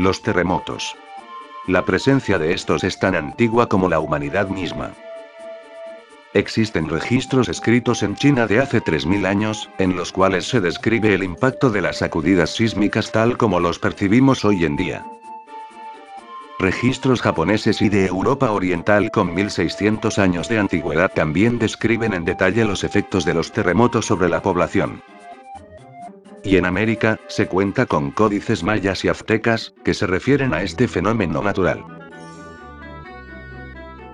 Los terremotos. La presencia de estos es tan antigua como la humanidad misma. Existen registros escritos en China de hace 3000 años, en los cuales se describe el impacto de las sacudidas sísmicas tal como los percibimos hoy en día. Registros japoneses y de Europa Oriental con 1600 años de antigüedad también describen en detalle los efectos de los terremotos sobre la población. Y en América, se cuenta con códices mayas y aztecas, que se refieren a este fenómeno natural.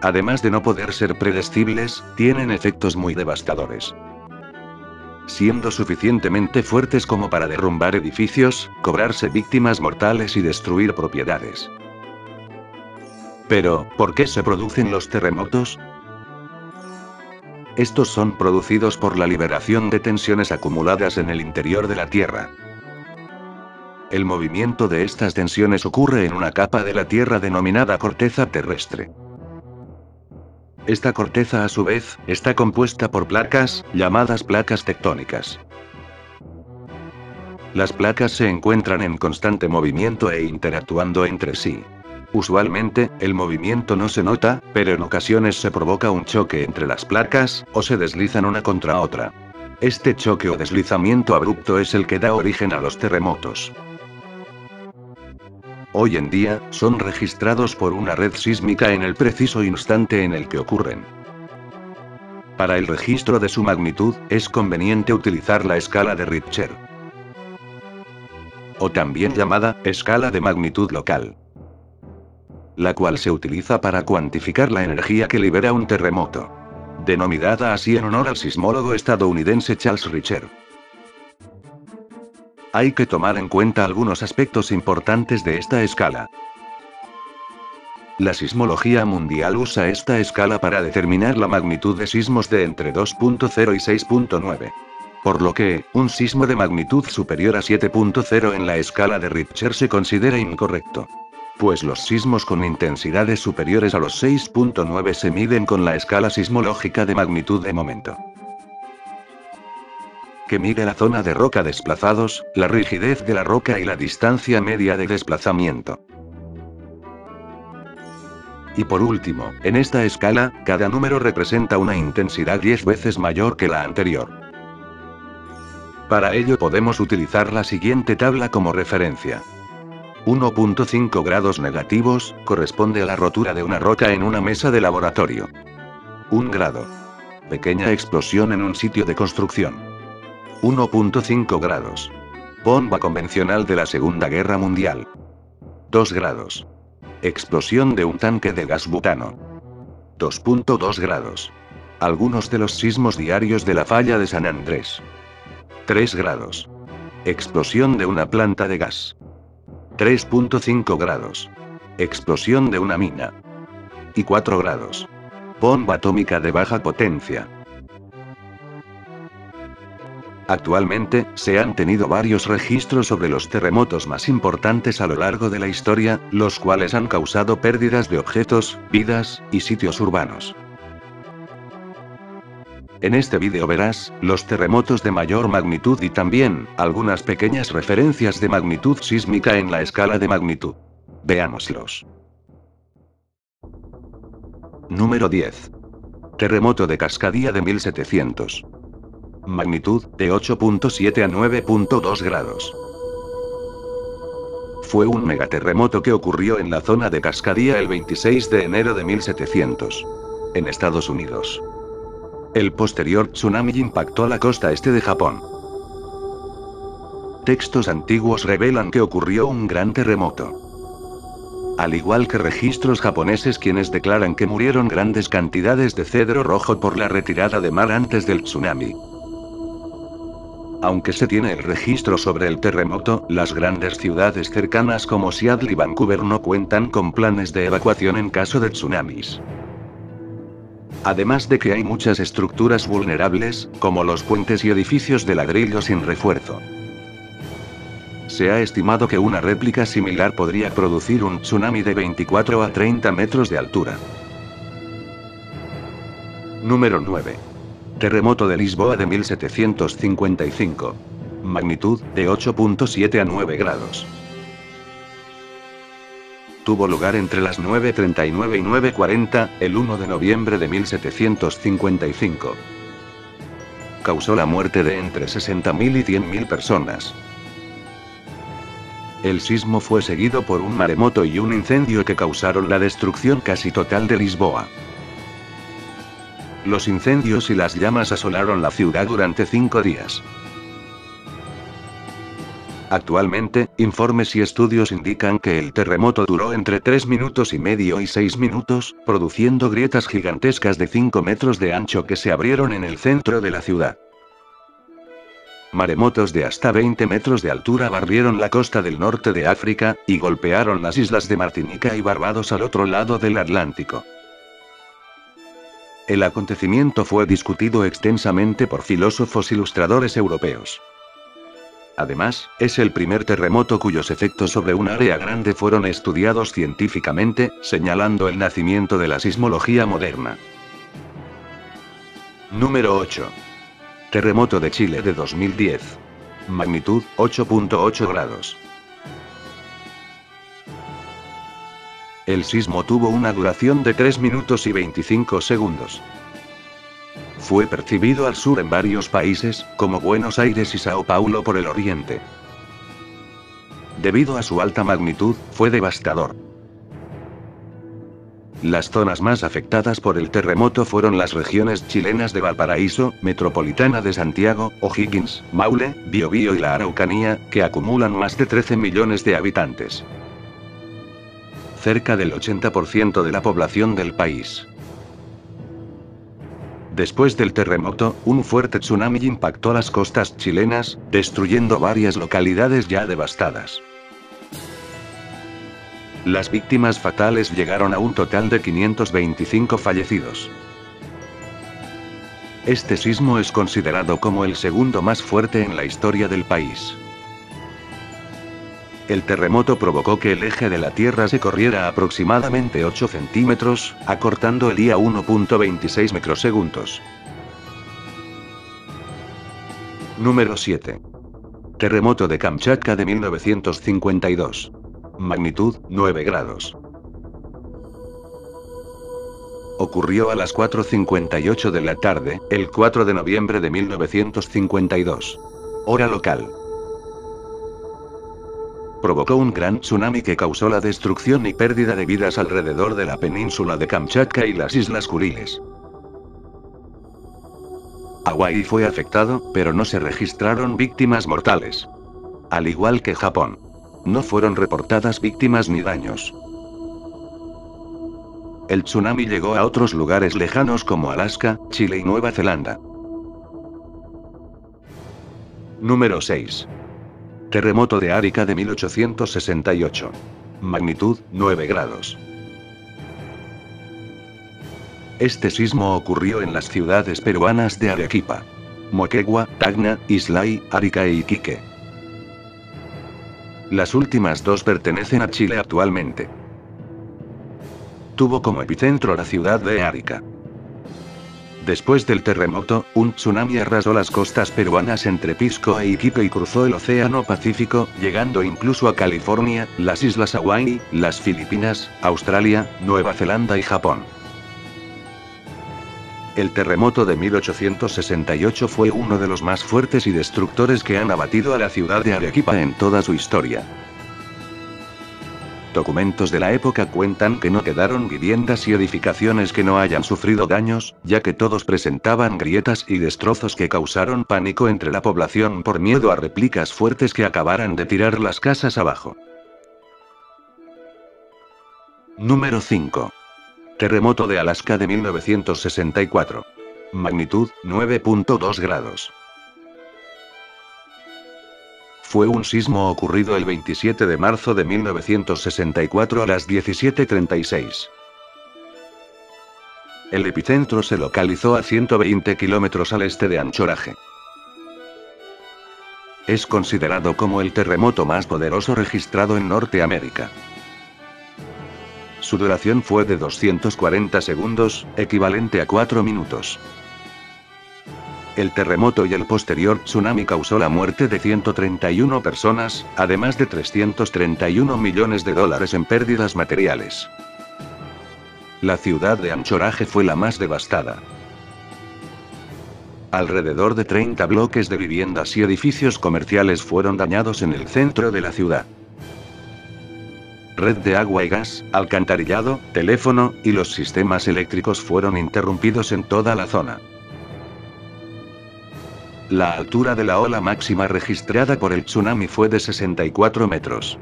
Además de no poder ser predecibles, tienen efectos muy devastadores. Siendo suficientemente fuertes como para derrumbar edificios, cobrarse víctimas mortales y destruir propiedades. Pero, ¿por qué se producen los terremotos? Estos son producidos por la liberación de tensiones acumuladas en el interior de la Tierra. El movimiento de estas tensiones ocurre en una capa de la Tierra denominada corteza terrestre. Esta corteza, a su vez, está compuesta por placas, llamadas placas tectónicas. Las placas se encuentran en constante movimiento e interactuando entre sí. Usualmente, el movimiento no se nota, pero en ocasiones se provoca un choque entre las placas, o se deslizan una contra otra. Este choque o deslizamiento abrupto es el que da origen a los terremotos. Hoy en día, son registrados por una red sísmica en el preciso instante en el que ocurren. Para el registro de su magnitud, es conveniente utilizar la escala de Richter, o también llamada escala de magnitud local, la cual se utiliza para cuantificar la energía que libera un terremoto. Denominada así en honor al sismólogo estadounidense Charles Richter. Hay que tomar en cuenta algunos aspectos importantes de esta escala. La sismología mundial usa esta escala para determinar la magnitud de sismos de entre 2.0 y 6.9. Por lo que, un sismo de magnitud superior a 7.0 en la escala de Richter se considera incorrecto. Pues los sismos con intensidades superiores a los 6.9 se miden con la escala sismológica de magnitud de momento, que mide la zona de roca desplazados, la rigidez de la roca y la distancia media de desplazamiento. Y por último, en esta escala, cada número representa una intensidad 10 veces mayor que la anterior. Para ello podemos utilizar la siguiente tabla como referencia. 1.5 grados negativos, corresponde a la rotura de una roca en una mesa de laboratorio. 1 grado. Pequeña explosión en un sitio de construcción. 1.5 grados. Bomba convencional de la Segunda Guerra Mundial. 2 grados. Explosión de un tanque de gas butano. 2.2 grados. Algunos de los sismos diarios de la falla de San Andrés. 3 grados. Explosión de una planta de gas. 3.5 grados. Explosión de una mina. Y 4 grados. Bomba atómica de baja potencia. Actualmente, se han tenido varios registros sobre los terremotos más importantes a lo largo de la historia, los cuales han causado pérdidas de objetos, vidas, y sitios urbanos. En este vídeo verás, los terremotos de mayor magnitud y también, algunas pequeñas referencias de magnitud sísmica en la escala de magnitud. Veámoslos. Número 10. Terremoto de Cascadía de 1700. Magnitud, de 8.7 a 9.2 grados. Fue un megaterremoto que ocurrió en la zona de Cascadía el 26 de enero de 1700. En Estados Unidos. El posterior tsunami impactó la costa este de Japón. Textos antiguos revelan que ocurrió un gran terremoto. Al igual que registros japoneses quienes declaran que murieron grandes cantidades de cedro rojo por la retirada de mar antes del tsunami. Aunque se tiene el registro sobre el terremoto, las grandes ciudades cercanas como Seattle y Vancouver no cuentan con planes de evacuación en caso de tsunamis. Además de que hay muchas estructuras vulnerables, como los puentes y edificios de ladrillo sin refuerzo. Se ha estimado que una réplica similar podría producir un tsunami de 24 a 30 metros de altura. Número 9. Terremoto de Lisboa de 1755. Magnitud, de 8.7 a 9 grados. tuvo lugar entre las 9:39 y 9:40, el 1 de noviembre de 1755. Causó la muerte de entre 60.000 y 100.000 personas. El sismo fue seguido por un maremoto y un incendio que causaron la destrucción casi total de Lisboa. Los incendios y las llamas asolaron la ciudad durante 5 días. Actualmente, informes y estudios indican que el terremoto duró entre 3 minutos y medio y 6 minutos, produciendo grietas gigantescas de 5 metros de ancho que se abrieron en el centro de la ciudad. Maremotos de hasta 20 metros de altura barrieron la costa del norte de África, y golpearon las islas de Martinica y Barbados al otro lado del Atlántico. El acontecimiento fue discutido extensamente por filósofos ilustradores europeos. Además, es el primer terremoto cuyos efectos sobre un área grande fueron estudiados científicamente, señalando el nacimiento de la sismología moderna. Número 8. Terremoto de Chile de 2010. Magnitud, 8.8 grados. El sismo tuvo una duración de 3 minutos y 25 segundos. Fue percibido al sur en varios países, como Buenos Aires y Sao Paulo por el oriente. Debido a su alta magnitud, fue devastador. Las zonas más afectadas por el terremoto fueron las regiones chilenas de Valparaíso, Metropolitana de Santiago, O'Higgins, Maule, Biobío y la Araucanía, que acumulan más de 13 millones de habitantes. Cerca del 80% de la población del país. Después del terremoto, un fuerte tsunami impactó las costas chilenas, destruyendo varias localidades ya devastadas. Las víctimas fatales llegaron a un total de 525 fallecidos. Este sismo es considerado como el segundo más fuerte en la historia del país. El terremoto provocó que el eje de la Tierra se corriera aproximadamente 8 centímetros, acortando el día 1.26 microsegundos. Número 7. Terremoto de Kamchatka de 1952. Magnitud, 9 grados. Ocurrió a las 4:58 de la tarde, el 4 de noviembre de 1952. Hora local. Provocó un gran tsunami que causó la destrucción y pérdida de vidas alrededor de la península de Kamchatka y las Islas Kuriles. Hawái fue afectado, pero no se registraron víctimas mortales. Al igual que Japón. No fueron reportadas víctimas ni daños. El tsunami llegó a otros lugares lejanos como Alaska, Chile y Nueva Zelanda. Número 6. Terremoto de Arica de 1868. Magnitud, 9 grados. Este sismo ocurrió en las ciudades peruanas de Arequipa, Moquegua, Tacna, Islay, Arica e Iquique. Las últimas dos pertenecen a Chile actualmente. Tuvo como epicentro la ciudad de Arica. Después del terremoto, un tsunami arrasó las costas peruanas entre Pisco e Iquique y cruzó el Océano Pacífico, llegando incluso a California, las Islas Hawái, las Filipinas, Australia, Nueva Zelanda y Japón. El terremoto de 1868 fue uno de los más fuertes y destructores que han abatido a la ciudad de Arequipa en toda su historia. Documentos de la época cuentan que no quedaron viviendas y edificaciones que no hayan sufrido daños, ya que todos presentaban grietas y destrozos que causaron pánico entre la población por miedo a réplicas fuertes que acabaran de tirar las casas abajo. Número 5. Terremoto de Alaska de 1964. Magnitud, 9.2 grados. Fue un sismo ocurrido el 27 de marzo de 1964 a las 17:36. El epicentro se localizó a 120 kilómetros al este de Anchorage. Es considerado como el terremoto más poderoso registrado en Norteamérica. Su duración fue de 240 segundos, equivalente a 4 minutos. El terremoto y el posterior tsunami causó la muerte de 131 personas, además de 331 millones de dólares en pérdidas materiales. La ciudad de Anchorage fue la más devastada. Alrededor de 30 bloques de viviendas y edificios comerciales fueron dañados en el centro de la ciudad. Red de agua y gas, alcantarillado, teléfono, y los sistemas eléctricos fueron interrumpidos en toda la zona. La altura de la ola máxima registrada por el tsunami fue de 64 metros.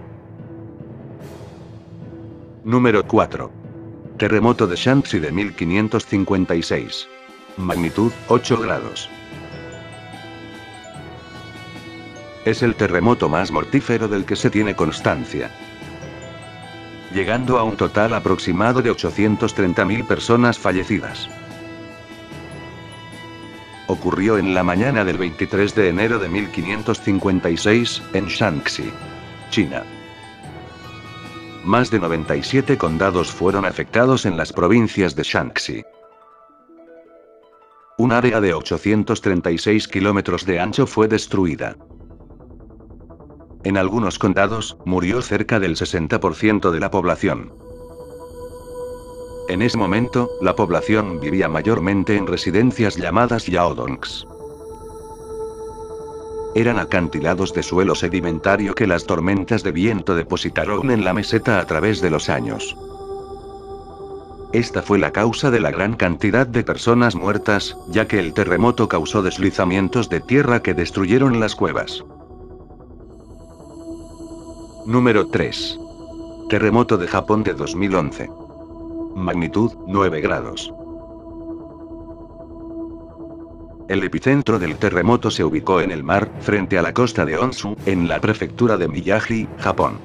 Número 4. Terremoto de Shanxi de 1556. Magnitud, 8 grados. Es el terremoto más mortífero del que se tiene constancia, llegando a un total aproximado de 830.000 personas fallecidas. Ocurrió en la mañana del 23 de enero de 1556, en Shanxi, China. Más de 97 condados fueron afectados en las provincias de Shanxi. Un área de 836 kilómetros de ancho fue destruida. En algunos condados, murió cerca del 60% de la población. En ese momento, la población vivía mayormente en residencias llamadas yaodongs. Eran acantilados de suelo sedimentario que las tormentas de viento depositaron en la meseta a través de los años. Esta fue la causa de la gran cantidad de personas muertas, ya que el terremoto causó deslizamientos de tierra que destruyeron las cuevas. Número 3. Terremoto de Japón de 2011. Magnitud, 9 grados. El epicentro del terremoto se ubicó en el mar, frente a la costa de Honshu, en la prefectura de Miyagi, Japón.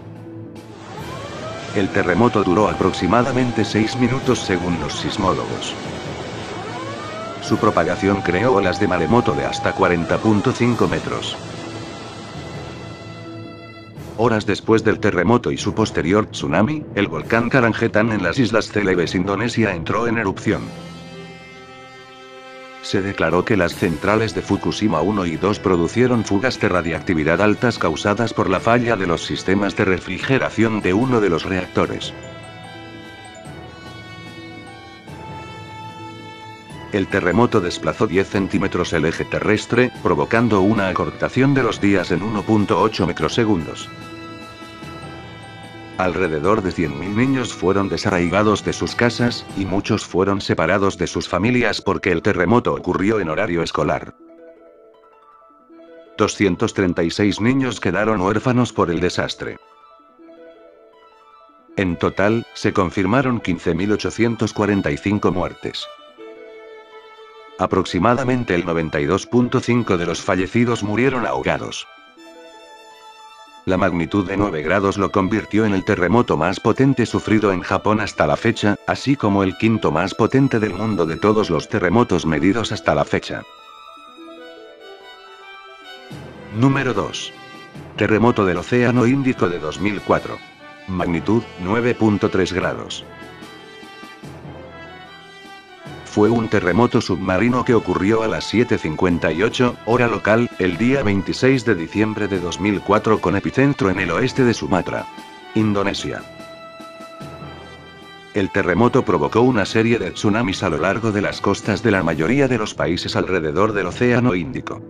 El terremoto duró aproximadamente 6 minutos según los sismólogos. Su propagación creó olas de maremoto de hasta 40.5 metros. Horas después del terremoto y su posterior tsunami, el volcán Karangetán en las Islas Celebes, Indonesia, entró en erupción. Se declaró que las centrales de Fukushima 1 y 2 produjeron fugas de radiactividad altas causadas por la falla de los sistemas de refrigeración de uno de los reactores. El terremoto desplazó 10 centímetros el eje terrestre, provocando una acortación de los días en 1.8 microsegundos. Alrededor de 100.000 niños fueron desarraigados de sus casas, y muchos fueron separados de sus familias porque el terremoto ocurrió en horario escolar. 236 niños quedaron huérfanos por el desastre. En total, se confirmaron 15.845 muertes. Aproximadamente el 92.5% de los fallecidos murieron ahogados. La magnitud de 9 grados lo convirtió en el terremoto más potente sufrido en Japón hasta la fecha, así como el quinto más potente del mundo de todos los terremotos medidos hasta la fecha. Número 2. Terremoto del Océano Índico de 2004. Magnitud, 9.3 grados. Fue un terremoto submarino que ocurrió a las 7:58, hora local, el día 26 de diciembre de 2004 con epicentro en el oeste de Sumatra, Indonesia. El terremoto provocó una serie de tsunamis a lo largo de las costas de la mayoría de los países alrededor del Océano Índico,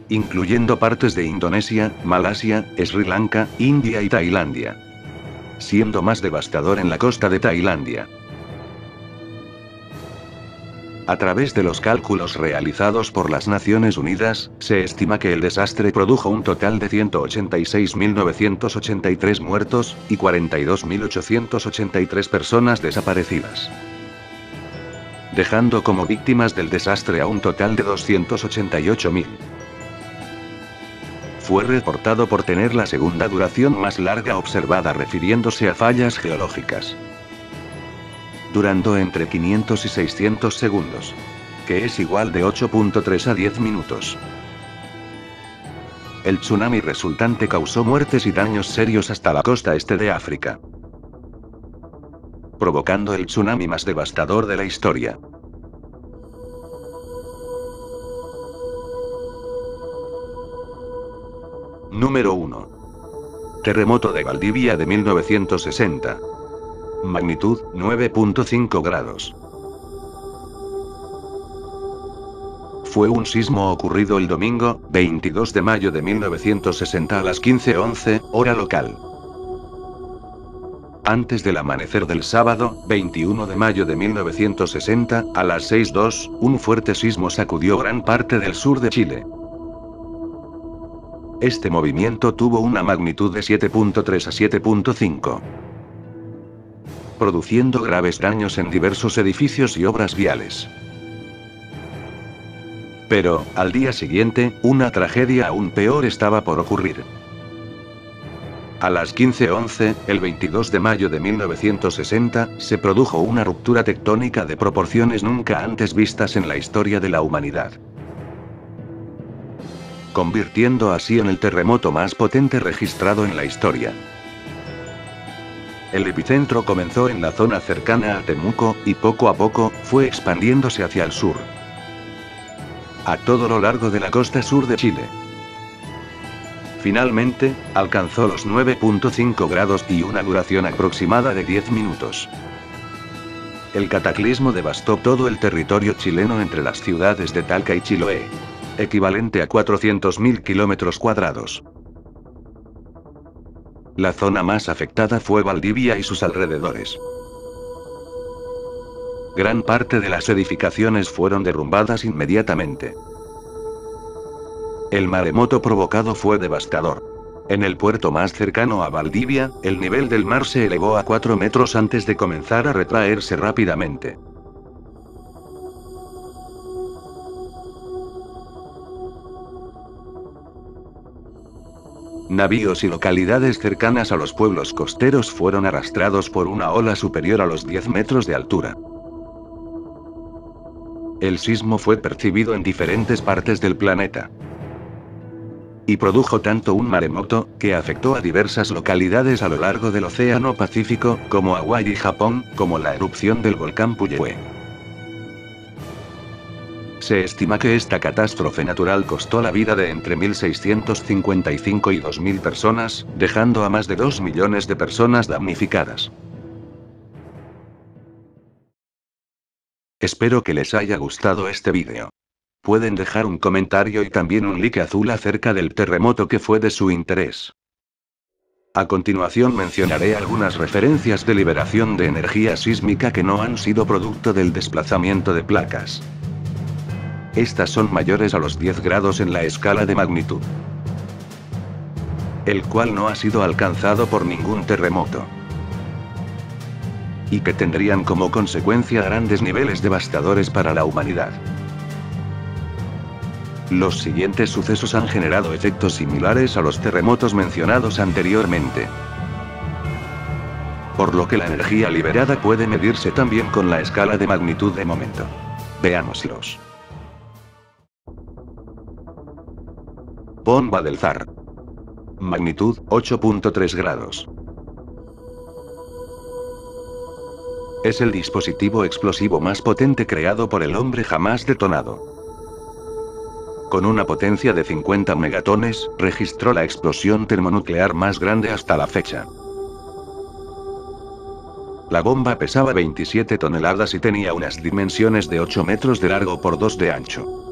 incluyendo partes de Indonesia, Malasia, Sri Lanka, India y Tailandia, siendo más devastador en la costa de Tailandia. A través de los cálculos realizados por las Naciones Unidas, se estima que el desastre produjo un total de 186.983 muertos, y 42.883 personas desaparecidas, dejando como víctimas del desastre a un total de 288.000. Fue reportado por tener la segunda duración más larga observada refiriéndose a fallas geológicas, durando entre 500 y 600 segundos, que es igual de 8.3 a 10 minutos. El tsunami resultante causó muertes y daños serios hasta la costa este de África, provocando el tsunami más devastador de la historia. Número 1. Terremoto de Valdivia de 1960. Magnitud, 9.5 grados. Fue un sismo ocurrido el domingo, 22 de mayo de 1960 a las 15:11, hora local. Antes del amanecer del sábado, 21 de mayo de 1960, a las 6:02, un fuerte sismo sacudió gran parte del sur de Chile. Este movimiento tuvo una magnitud de 7.3 a 7.5, produciendo graves daños en diversos edificios y obras viales. Pero, al día siguiente, una tragedia aún peor estaba por ocurrir. A las 15:11, el 22 de mayo de 1960, se produjo una ruptura tectónica de proporciones nunca antes vistas en la historia de la humanidad, convirtiendo así en el terremoto más potente registrado en la historia. El epicentro comenzó en la zona cercana a Temuco, y poco a poco, fue expandiéndose hacia el sur, a todo lo largo de la costa sur de Chile. Finalmente, alcanzó los 9.5 grados y una duración aproximada de 10 minutos. El cataclismo devastó todo el territorio chileno entre las ciudades de Talca y Chiloé, equivalente a 400.000 kilómetros cuadrados. La zona más afectada fue Valdivia y sus alrededores. Gran parte de las edificaciones fueron derrumbadas inmediatamente. El maremoto provocado fue devastador. En el puerto más cercano a Valdivia, el nivel del mar se elevó a 4 metros antes de comenzar a retraerse rápidamente. Navíos y localidades cercanas a los pueblos costeros fueron arrastrados por una ola superior a los 10 metros de altura. El sismo fue percibido en diferentes partes del planeta y produjo tanto un maremoto, que afectó a diversas localidades a lo largo del Océano Pacífico, como Hawái y Japón, como la erupción del volcán Puyehue. Se estima que esta catástrofe natural costó la vida de entre 1.655 y 2.000 personas, dejando a más de 2 millones de personas damnificadas. Espero que les haya gustado este vídeo. Pueden dejar un comentario y también un like azul acerca del terremoto que fue de su interés. A continuación mencionaré algunas referencias de liberación de energía sísmica que no han sido producto del desplazamiento de placas. Estas son mayores a los 10 grados en la escala de magnitud, el cual no ha sido alcanzado por ningún terremoto, y que tendrían como consecuencia grandes niveles devastadores para la humanidad. Los siguientes sucesos han generado efectos similares a los terremotos mencionados anteriormente, por lo que la energía liberada puede medirse también con la escala de magnitud de momento. Veámoslos. Bomba del Zar. Magnitud, 8.3 grados. Es el dispositivo explosivo más potente creado por el hombre jamás detonado. Con una potencia de 50 megatones, registró la explosión termonuclear más grande hasta la fecha. La bomba pesaba 27 toneladas y tenía unas dimensiones de 8 metros de largo por 2 de ancho.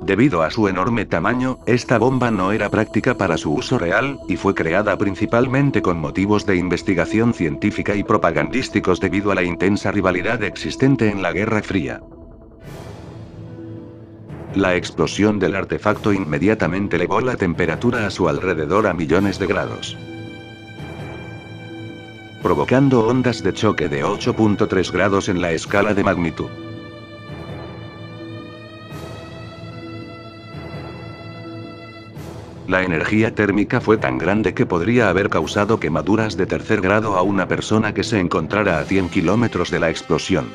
Debido a su enorme tamaño, esta bomba no era práctica para su uso real, y fue creada principalmente con motivos de investigación científica y propagandísticos debido a la intensa rivalidad existente en la Guerra Fría. La explosión del artefacto inmediatamente elevó la temperatura a su alrededor a millones de grados, provocando ondas de choque de 8.3 grados en la escala de magnitud. La energía térmica fue tan grande que podría haber causado quemaduras de tercer grado a una persona que se encontrara a 100 kilómetros de la explosión.